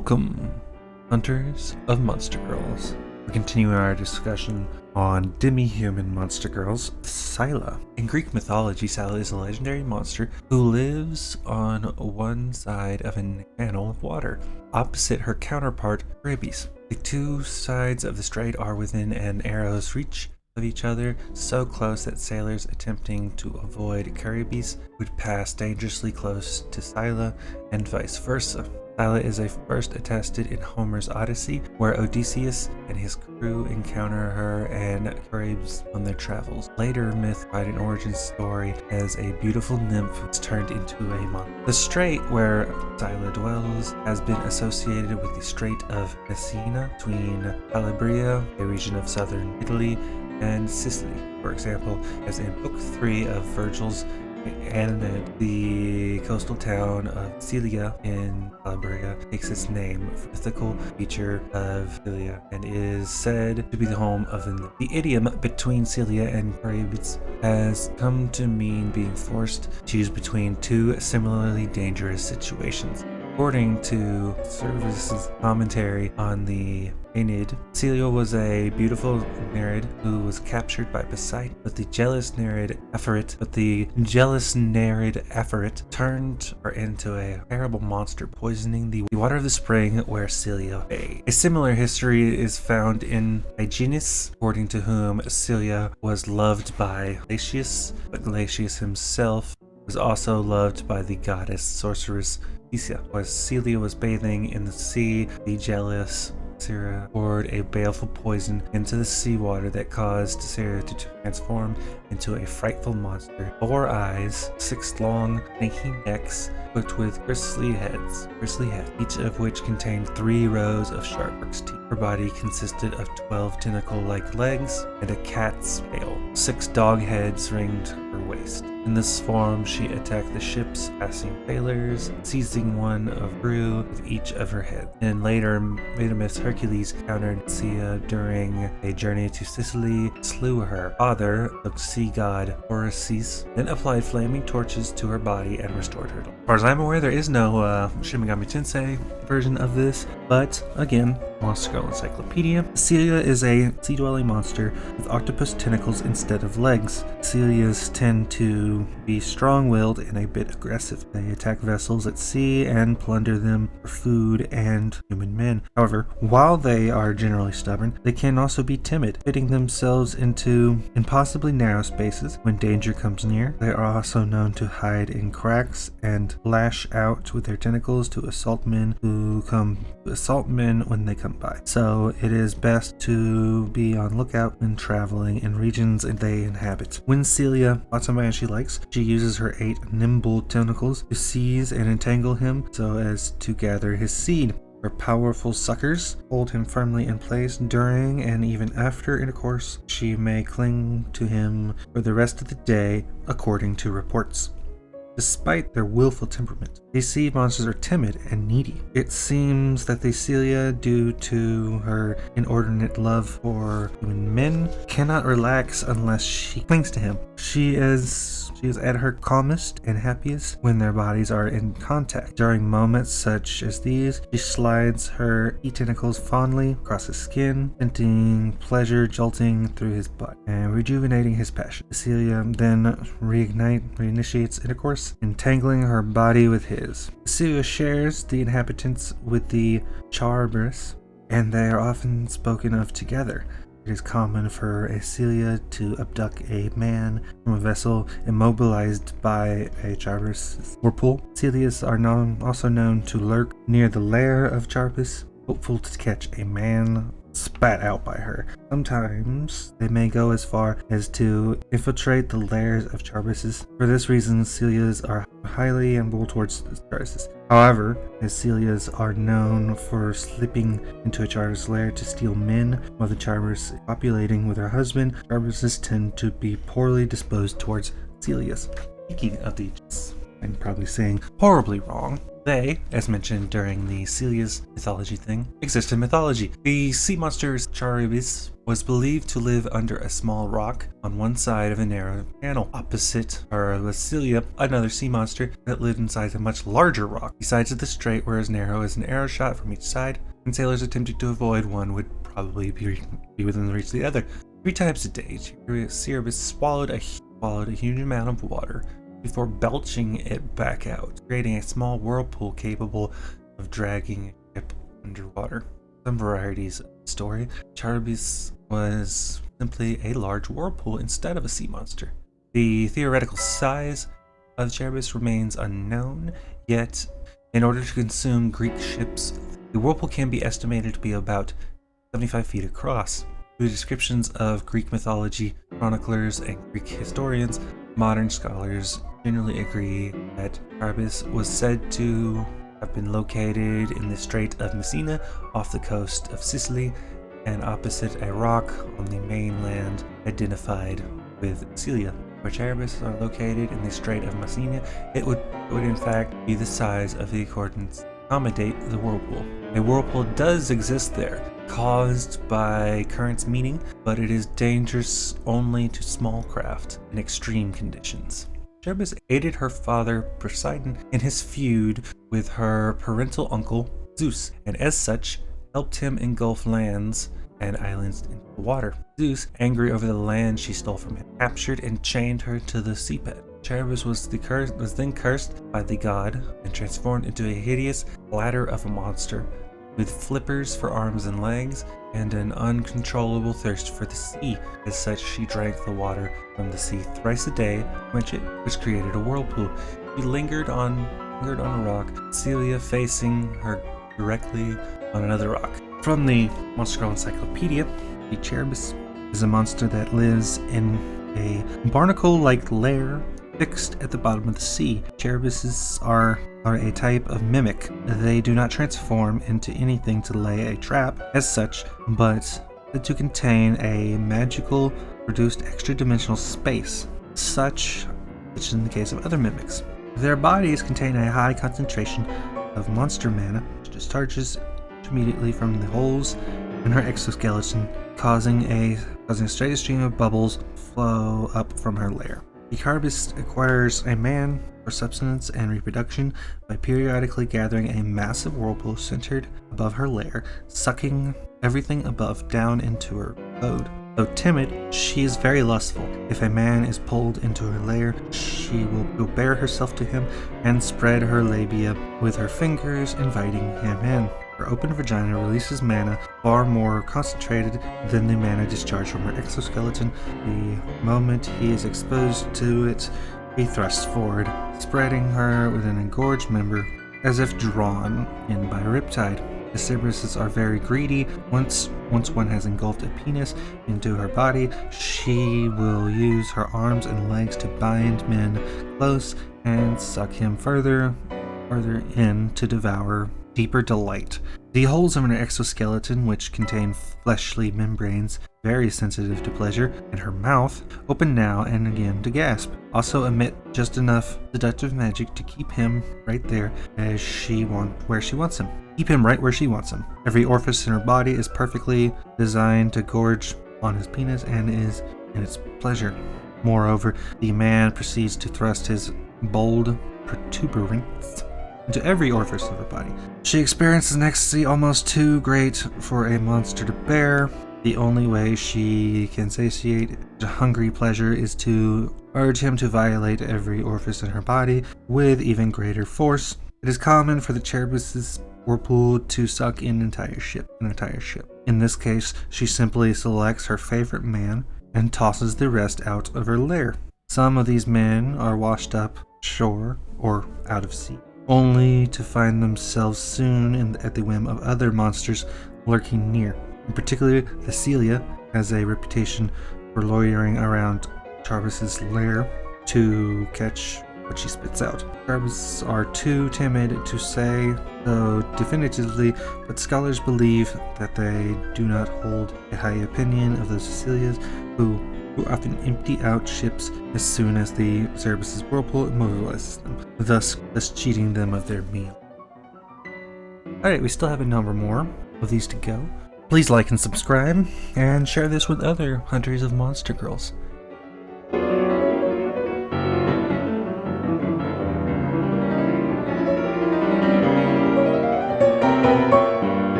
Welcome, hunters of monster girls. We're continuing our discussion on demi-human monster girls, Scylla. In Greek mythology, Scylla is a legendary monster who lives on one side of a channel of water, opposite her counterpart, Charybdis. The two sides of the strait are within an arrow's reach of each other, so close that sailors attempting to avoid Charybdis would pass dangerously close to Scylla, and vice versa. Scylla is first attested in Homer's Odyssey, where Odysseus and his crew encounter her and Charybdis on their travels. Later myth provide an origin story as a beautiful nymph was turned into a monster. The strait where Scylla dwells has been associated with the Strait of Messina between Calabria, a region of southern Italy, and Sicily. For example, as in Book 3 of Virgil's Aeneid, the coastal town of Scylla in Calabria takes its name from the mythical feature of Scylla and is said to be the home of the nymph. The idiom between Scylla and Charybdis has come to mean being forced to choose between two similarly dangerous situations. According to Service's commentary on the Aeneid, Scylla was a beautiful Nereid who was captured by Poseidon, but the jealous Nereid Aphorit turned her into a terrible monster, poisoning the water of the spring where Scylla bathed. A similar history is found in Hyginus, according to whom Scylla was loved by Glacius, but Glacius himself was also loved by the goddess sorceress Thesia. As Scylla was bathing in the sea, the jealous Scylla poured a baleful poison into the seawater that caused Scylla to transform into a frightful monster. 4 eyes, 6 long, snaky necks, equipped with bristly heads, each of which contained 3 rows of sharp-hooked teeth. Her body consisted of 12 tentacle-like legs and a cat's tail. 6 dog heads ringed her waist. In this form, she attacked the ships passing sailors, seizing one of crew with each of her heads. And later, myths Hercules encountered Scylla during a journey to Sicily, slew her father, the sea god Orpheus, then applied flaming torches to her body and restored her. As far as I'm aware, there is no Shin Megami Tensei version of this, but again, Monster Girl Encyclopedia. Scylla is a sea-dwelling monster with octopus tentacles instead of legs. Scyllas tend to be strong-willed and a bit aggressive. They attack vessels at sea and plunder them for food and human men. However, while they are generally stubborn, they can also be timid, fitting themselves into impossibly narrow spaces when danger comes near. They are also known to hide in cracks and lash out with their tentacles to assault men when they come by. So it is best to be on lookout when traveling in regions they inhabit. When Scylla spots a man she likes, she uses her 8 nimble tentacles to seize and entangle him so as to gather his seed. Her powerful suckers hold him firmly in place during and even after intercourse. She may cling to him for the rest of the day, according to reports. Despite their willful temperament, these sea monsters are timid and needy. It seems that the Scylla, due to her inordinate love for human men, cannot relax unless she clings to him. She is at her calmest and happiest when their bodies are in contact. During moments such as these, she slides her tentacles fondly across his skin, scenting pleasure jolting through his butt and rejuvenating his passion. Scylla then reinitiates intercourse, entangling her body with his. Scylla shares the inhabitants with the Charybdis, and they are often spoken of together. It is common for a Scylla to abduct a man from a vessel immobilized by a Charybdis whirlpool. Scyllas are also known to lurk near the lair of Charybdis, hopeful to catch a man spat out by her. Sometimes they may go as far as to infiltrate the lairs of Charybdis. For this reason, Scyllas are highly amenable towards Charybdis. However, as Scyllas are known for slipping into a Charybdis lair to steal men while the Charybdis is copulating with her husband, Charybdis tend to be poorly disposed towards Scyllas. Speaking of these, I'm probably saying horribly wrong. They, as mentioned during the Celia's mythology thing, exist in mythology. The sea monster Charybdis was believed to live under a small rock on one side of a narrow channel. Opposite her was Celia, another sea monster that lived inside a much larger rock. The sides of the strait were as narrow as an arrow shot from each side, and sailors attempting to avoid one would probably be within the reach of the other. 3 times a day, Charybdis swallowed a huge amount of water before belching it back out, creating a small whirlpool capable of dragging a ship underwater. Some varieties of the story, Charybdis was simply a large whirlpool instead of a sea monster. The theoretical size of Charybdis remains unknown, yet in order to consume Greek ships, the whirlpool can be estimated to be about 75 feet across. Through descriptions of Greek mythology, chroniclers, and Greek historians, modern scholars generally agree that Charybdis was said to have been located in the Strait of Messina off the coast of Sicily and opposite a rock on the mainland identified with Celia. Where Charybdis are located in the Strait of Messina, it would in fact be the size of the accordance to accommodate the whirlpool. A whirlpool does exist there, caused by currents meeting, but it is dangerous only to small craft in extreme conditions. Charybdis aided her father Poseidon in his feud with her parental uncle Zeus, and as such helped him engulf lands and islands into the water. Zeus, angry over the land she stole from him, captured and chained her to the seabed. Charybdis was then cursed by the god and transformed into a hideous ladder of a monster with flippers for arms and legs and an uncontrollable thirst for the sea. As such, she drank the water from the sea thrice a day, which created a whirlpool. She lingered on a rock, Celia facing her directly on another rock. From the Monster Encyclopedia, the Charybdis is a monster that lives in a barnacle-like lair fixed at the bottom of the sea. Charybises are a type of mimic. They do not transform into anything to lay a trap as such, but to contain a magical produced extra-dimensional space, such in the case of other mimics. Their bodies contain a high concentration of monster mana, which discharges immediately from the holes in her exoskeleton, causing a steady stream of bubbles flow up from her lair. The Charybdis acquires a man for subsistence and reproduction by periodically gathering a massive whirlpool centered above her lair, sucking everything above down into her abode. Though timid, she is very lustful. If a man is pulled into her lair, she will bear herself to him and spread her labia with her fingers, inviting him in. Her open vagina releases mana far more concentrated than the mana discharged from her exoskeleton. The moment he is exposed to it, he thrusts forward, spreading her with an engorged member as if drawn in by a riptide. The Cerberuses are very greedy. Once one has engulfed a penis into her body, she will use her arms and legs to bind men close and suck him further in to devour deeper delight. The holes in her exoskeleton, which contain fleshly membranes very sensitive to pleasure, and her mouth, open now and again to gasp, also emit just enough seductive magic to keep him right there where she wants him. Keep him right where she wants him. Every orifice in her body is perfectly designed to gorge on his penis and is in its pleasure. Moreover, the man proceeds to thrust his bold protuberance into every orifice of her body. She experiences an ecstasy almost too great for a monster to bear. The only way she can satiate a hungry pleasure is to urge him to violate every orifice in her body with even greater force. It is common for the Charybdis whirlpool to suck an entire ship. In this case, she simply selects her favorite man and tosses the rest out of her lair. Some of these men are washed up shore or out of sea, only to find themselves soon at the whim of other monsters lurking near. In particular, the Celia has a reputation for loitering around Charybdis' lair to catch what she spits out. Charybdis are too timid to say so definitively, but scholars believe that they do not hold a high opinion of the Cecilias who who often empty out ships as soon as the Cerberus' whirlpool immobilizes them, thus cheating them of their meal. Alright, we still have a number more of these to go. Please like and subscribe, and share this with other hunters of monster girls.